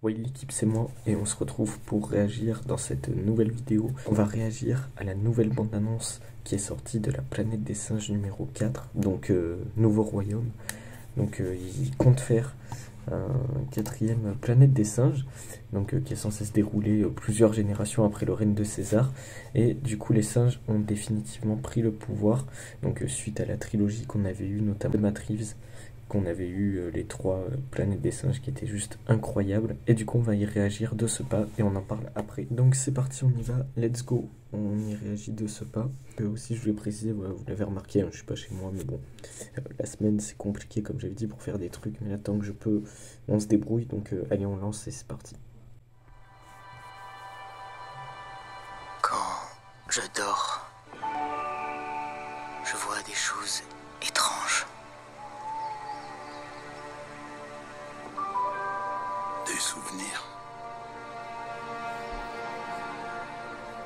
Oui, l'équipe c'est moi et on se retrouve pour réagir dans cette nouvelle vidéo. On va réagir à la nouvelle bande-annonce qui est sortie de la planète des singes numéro 4, donc Nouveau Royaume. Donc ils comptent faire un quatrième planète des singes, donc qui est censé se dérouler plusieurs générations après le règne de César. Et du coup les singes ont définitivement pris le pouvoir, donc suite à la trilogie qu'on avait eue, notamment de Matt Reeves, qu'on avait eu les trois planètes des singes qui étaient juste incroyables. Et du coup on va y réagir de ce pas et on en parle après. Donc c'est parti, on y va, let's go. On y réagit de ce pas. Aussi je voulais préciser, voilà, vous l'avez remarqué, hein, je suis pas chez moi, mais bon, la semaine c'est compliqué comme j'avais dit pour faire des trucs, mais là tant que je peux, on se débrouille. Donc allez, on lance et c'est parti. Quand je dors, je vois des choses étranges. Des souvenirs.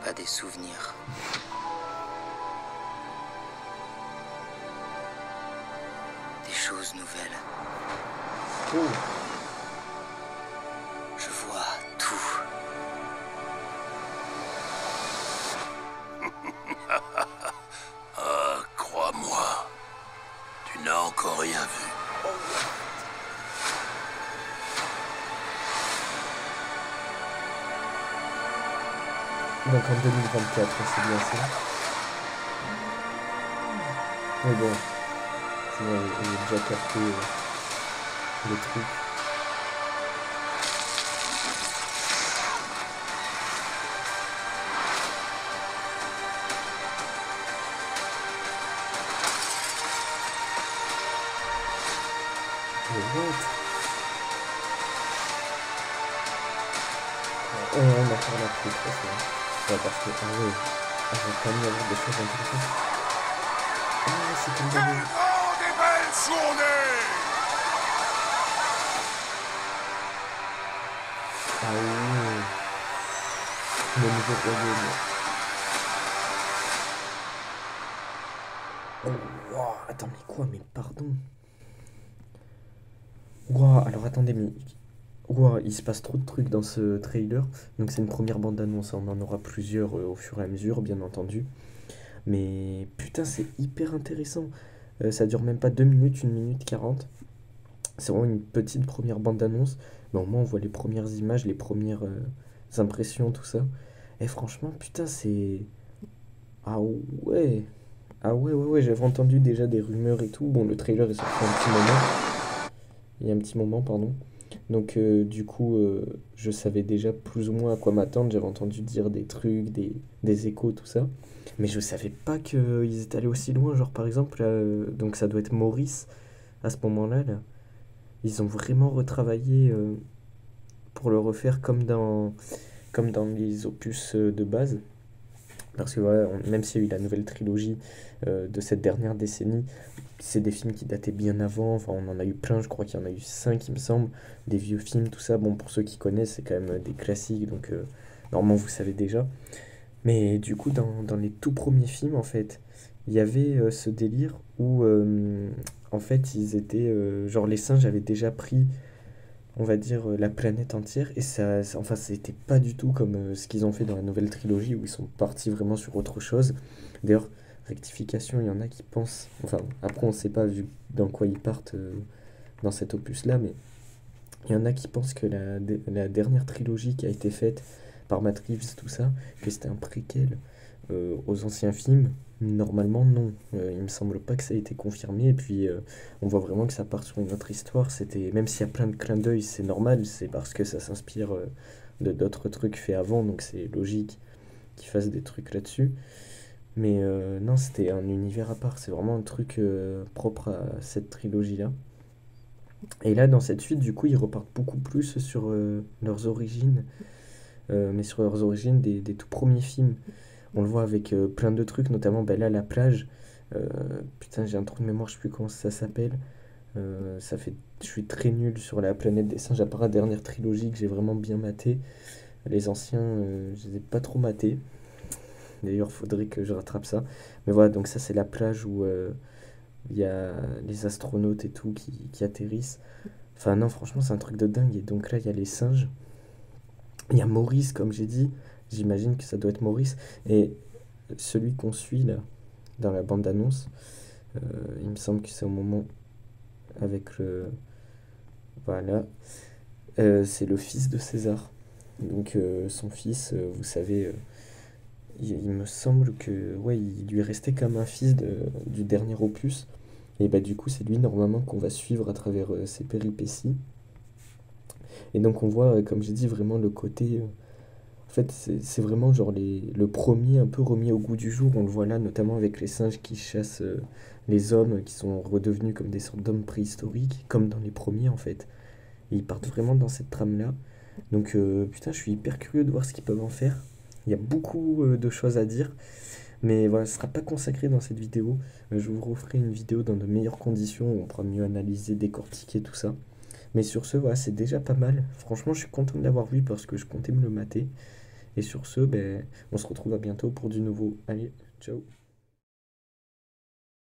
Pas des souvenirs. Des choses nouvelles. Oh. Je vois tout. Ah, crois-moi, tu n'as encore rien vu. Donc en 2024, c'est bien ça. Mais bon, tu vois, j'ai déjà capté le truc. Mais what? On en parle après, très bien. Ouais, parce que, ah ouais, il va quand même y avoir des choses intéressantes. Ah, c'est comme dans les... grande et belle journée! Ah oui, le nouveau royaume. Oh, wow, attends, mais quoi? Mais pardon. Wow, alors attendez, mais... Wow, il se passe trop de trucs dans ce trailer. Donc c'est une première bande-annonce, hein. On en aura plusieurs au fur et à mesure, bien entendu. Mais putain, c'est hyper intéressant. Ça dure même pas 2 minutes, 1 minute 40. C'est vraiment une petite première bande-annonce. Mais au moins, on voit les premières images, les premières impressions, tout ça. Et franchement, putain, c'est... Ah ouais. Ah ouais, ouais, ouais, j'avais entendu déjà des rumeurs et tout. Bon, le trailer est sorti un petit moment. Il y a un petit moment, pardon. Donc, du coup, je savais déjà plus ou moins à quoi m'attendre. J'avais entendu dire des trucs, des échos, tout ça. Mais je savais pas qu'ils étaient allés aussi loin. Genre, par exemple, donc ça doit être Maurice à ce moment-là. Là. Ils ont vraiment retravaillé pour le refaire comme dans les opus de base. Parce que voilà, même s'il y a eu la nouvelle trilogie de cette dernière décennie, c'est des films qui dataient bien avant. Enfin, on en a eu plein, je crois qu'il y en a eu 5, il me semble. Des vieux films, tout ça. Bon, pour ceux qui connaissent, c'est quand même des classiques. Donc, normalement, vous savez déjà. Mais du coup, dans les tout premiers films, en fait, il y avait ce délire où, en fait, ils étaient... genre, les singes avaient déjà pris, on va dire, la planète entière. Et enfin, c'était pas du tout comme ce qu'ils ont fait dans la nouvelle trilogie, où ils sont partis vraiment sur autre chose. D'ailleurs, rectification, il y en a qui pensent... Enfin, après, on sait pas vu dans quoi ils partent dans cet opus-là, mais il y en a qui pensent que la dernière trilogie qui a été faite par Matt Reeves, tout ça, que c'était un préquel aux anciens films. Normalement, non. Il me semble pas que ça a été confirmé. Et puis, on voit vraiment que ça part sur une autre histoire. C'était, même s'il y a plein de clins d'œil, c'est normal. C'est parce que ça s'inspire de d'autres trucs faits avant. Donc, c'est logique qu'ils fassent des trucs là-dessus. Mais non, c'était un univers à part. C'est vraiment un truc propre à cette trilogie-là. Et là, dans cette suite, du coup, ils repartent beaucoup plus sur leurs origines. Mais sur leurs origines des tout premiers films. On le voit avec plein de trucs, notamment ben là, la plage. Putain, j'ai un trou de mémoire, je sais plus comment ça s'appelle. Je suis très nul sur la planète des singes, à part la dernière trilogie que j'ai vraiment bien maté. Les anciens, je les ai pas trop matés. D'ailleurs, faudrait que je rattrape ça. Mais voilà, donc ça, c'est la plage où il y a les astronautes et tout qui atterrissent. Enfin, non, franchement, c'est un truc de dingue. Et donc là, il y a les singes Il y a Maurice, comme j'ai dit, j'imagine que ça doit être Maurice. Et celui qu'on suit là, dans la bande-annonce, il me semble que c'est au moment avec le... Voilà. C'est le fils de César. Donc son fils, vous savez, il me semble que ouais, il lui restait comme un fils du dernier opus. Et bah du coup, c'est lui normalement qu'on va suivre à travers ses péripéties. Et donc on voit, comme j'ai dit, vraiment le côté... en fait, c'est vraiment genre le premier un peu remis au goût du jour. On le voit là, notamment avec les singes qui chassent les hommes qui sont redevenus comme des sortes d'hommes préhistoriques, comme dans les premiers en fait. Et ils partent vraiment dans cette trame-là. Donc putain, je suis hyper curieux de voir ce qu'ils peuvent en faire. Il y a beaucoup de choses à dire. Mais voilà, ce sera pas consacré dans cette vidéo. Je vous referai une vidéo dans de meilleures conditions où on pourra mieux analyser, décortiquer tout ça. Mais sur ce, voilà, c'est déjà pas mal. Franchement, je suis content de l'avoir vu parce que je comptais me le mater. Et sur ce, ben, on se retrouve à bientôt pour du nouveau. Allez, ciao!